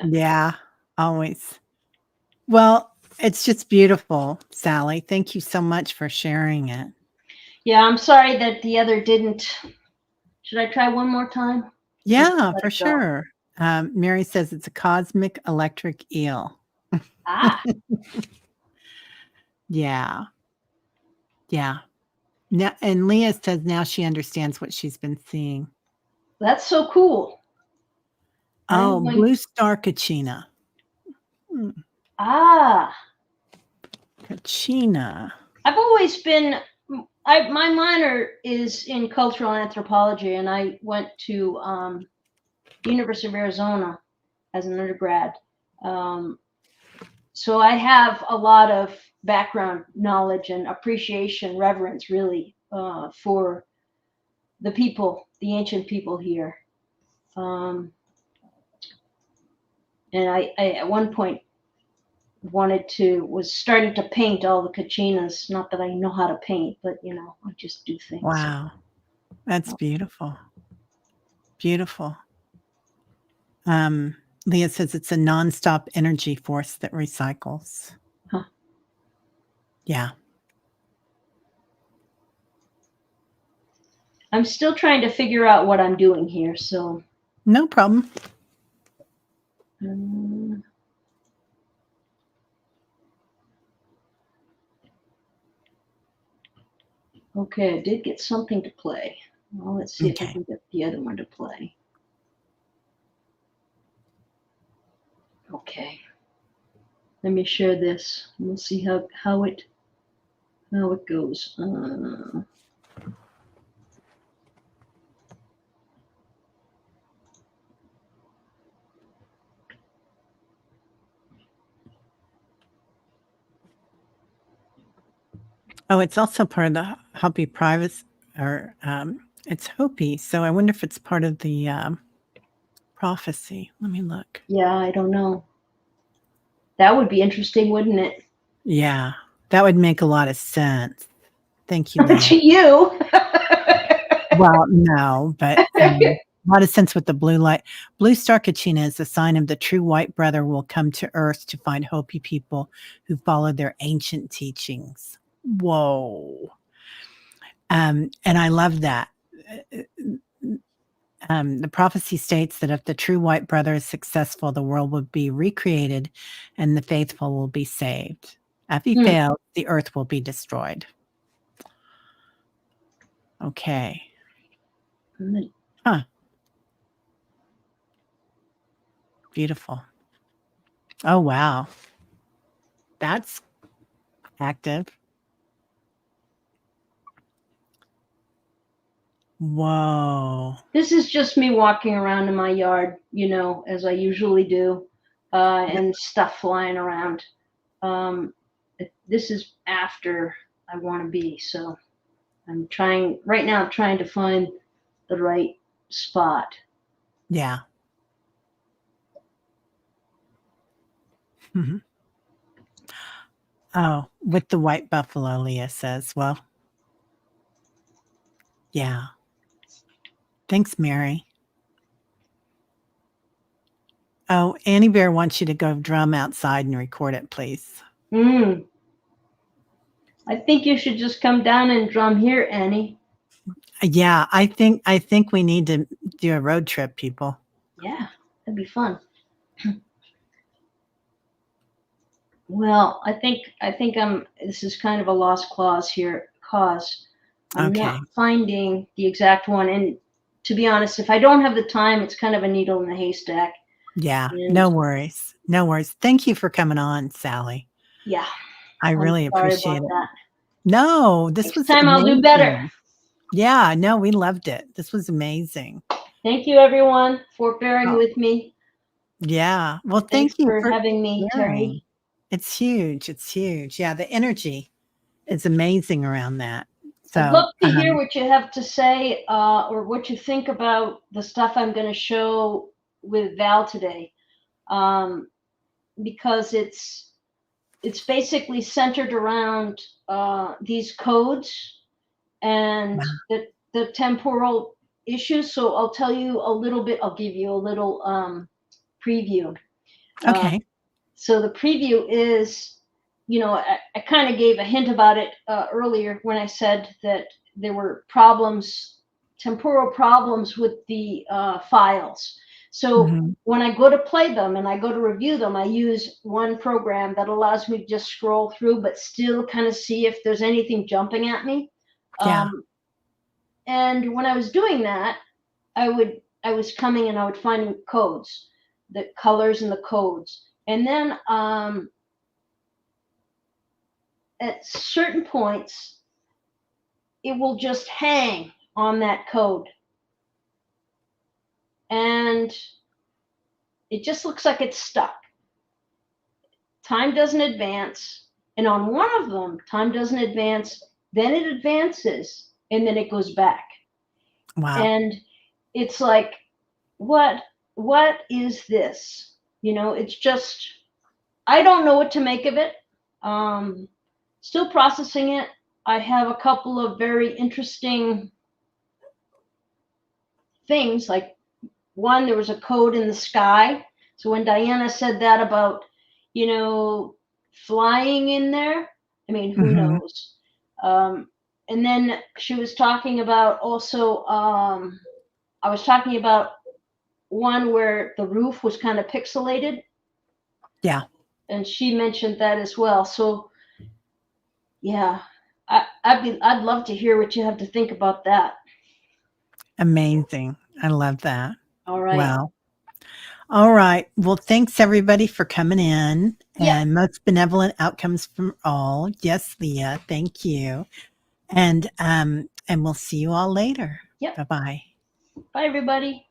Yeah, always. Well, it's just beautiful, Sally. Thank you so much for sharing it. Yeah, I'm sorry that the other didn't. Should I try one more time? Yeah, Let for it go. sure. Mary says it's a cosmic electric eel. Ah, Yeah. Yeah. Now, and Leah says now she understands what she's been seeing. that's so cool. Oh, I'm going- blue star kachina. Ah, Kachina. I've always been. My minor is in cultural anthropology, and I went to the University of Arizona as an undergrad. So I have a lot of background knowledge and appreciation, reverence, really, for the people, the ancient people here. And I at one point was starting to paint all the kachinas. Not that I know how to paint, but I just do things. Wow. That's beautiful. Beautiful. Leah says it's a nonstop energy force that recycles. Huh. Yeah. I'm still trying to figure out what I'm doing here, so. No problem. Okay, I did get something to play. Well, let's see if I Okay. can get the other one to play. Okay. Let me share this. We'll see how it goes. Oh, it's also part of the Hopi privacy, or it's Hopi. So I wonder if it's part of the prophecy. Let me look. Yeah, I don't know. That would be interesting, wouldn't it? Yeah, that would make a lot of sense. Thank you, To Leah. you. Well, no, but a lot of sense with the blue light. Blue star kachina is a sign of the true white brother will come to earth to find Hopi people who follow their ancient teachings. Whoa. And I love that. The prophecy states that if the true white brother is successful, the world will be recreated and the faithful will be saved. If he fails, the earth will be destroyed. Okay. Huh. Beautiful. Oh, wow. That's active. Whoa. This is just me walking around in my yard, as I usually do, and stuff flying around. This is after I want to be, so I'm trying to find the right spot. Yeah. Mm-hmm. Oh, with the white buffalo, Leah says. Well, yeah. Thanks, Mary. Oh, Annie Bear wants you to go drum outside and record it, please. I think you should just come down and drum here, Annie. Yeah, I think we need to do a road trip, people. Yeah, that'd be fun. Well, I think this is kind of a lost cause. I'm Okay. not finding the exact one. And to be honest, if I don't have the time, it's kind of a needle in the haystack. Yeah. And No worries. No worries. Thank you for coming on, Sally. yeah, I I'm really sorry appreciate about it. that. No, this Next was time I'll do better. amazing. Yeah, no, we loved it. This was amazing. Thank you, everyone, for bearing Oh, with me. yeah. Well, Thanks thank you for for having me, sharing. Terry. It's huge. It's huge. Yeah, the energy is amazing around that. I'd So, love to hear what you have to say, or what you think about the stuff I'm going to show with Val today, um, because it's basically centered around these codes and wow. the temporal issues. So I'll tell you a little bit. I'll give you a little preview. Uh, Okay. so the preview is, I kind of gave a hint about it earlier when I said that there were temporal problems with the files. So Mhm. when I go to play them and I go to review them, I use one program that allows me to just scroll through, but still kind of see if there's anything jumping at me. Yeah. And when I was doing that, I was coming and I would find codes, the colors and the codes. And then at certain points, it will just hang on that code. And it just looks like it's stuck. Time doesn't advance. And on one of them, time doesn't advance, then it advances, and then it goes back. Wow. And it's like, what is this? It's just, I don't know what to make of it. Um, Still processing it. I have a couple of very interesting things. Like one, there was a code in the sky. So when Diana said that about, flying in there, I mean, who Mhm. knows? And then she was talking about also, I was talking about one where the roof was kind of pixelated, Yeah. and she mentioned that as well. So yeah, I'd love to hear what you have to think about that. Amazing. I love that. All right. Wow. All right. Well, thanks everybody for coming in, Yeah. and most benevolent outcomes from all. Yes, Leah. Thank you. And we'll see you all later. Yep. Bye-bye. Bye, everybody.